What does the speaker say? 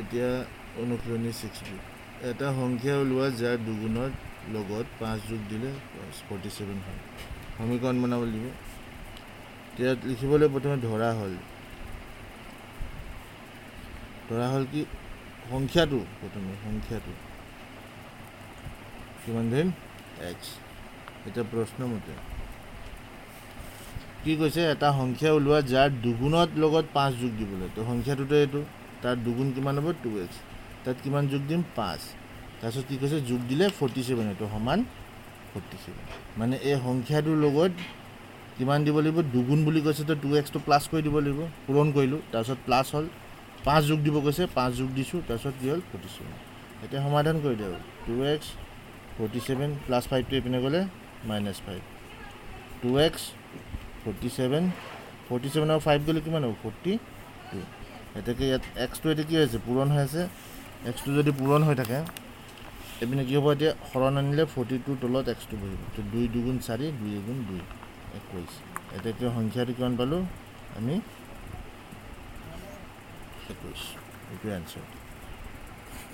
এতিয়া অনুশীলনী 6b এটা সংখ্যা ওলোৱা যাৰ দুগুণৰ লগত 5 যোগ দিলে 47 হয় সমীকৰণ বনাব লাগিব এতিয়া লিখিবলৈ প্ৰথমে ধৰা হ'ল কি সংখ্যাটো প্ৰথমে সংখ্যাটো কিমান দিন x এটা প্ৰশ্ন মতে কি কৈছে এটা সংখ্যা ওলোৱা যাৰ দুগুণৰ লগত 5 যোগ দিবলৈ তো সংখ্যাটোতে এইটো তার দুগুণ কিমান হ'ব 2x তাত কিমান যোগ দিম 5 তাৰপিছত কি কৈছে যোগ দিলে 47 এটো সমান 47 মানে এই সংখ্যাটোৰ লগত কিমান দিব লাগিব দুগুণ বুলি কৈছে তো 2x তো প্লাস কৰি দিব লাগিব পূৰণ কৰিলো তাৰপিছত প্লাস হ'ল 5 যোগ দিব কৈছে 5 যোগ দিছো তাৰপিছত কি হ'ল 47 এটা সমাধান কৰি দিও 2x 47 প্লাস 5 টো এপিনে গলে -5 2x 47 47 আৰু 5 গলে কিমান হ'ব 42 এটাকে ইয়াত x টো এটা কি হৈছে পূৰণ হৈ আছে x টো যদি পূৰণ হৈ থাকে এপিনে কি হ'ব এতিয়া হৰণ আনিলে 42 তলত x টো বহিব তো 2 দুগুণ 4 2 গুণ 2 21 এটাকে সংখ্যাটো কিমান পালো আমি 21 এটো आंसर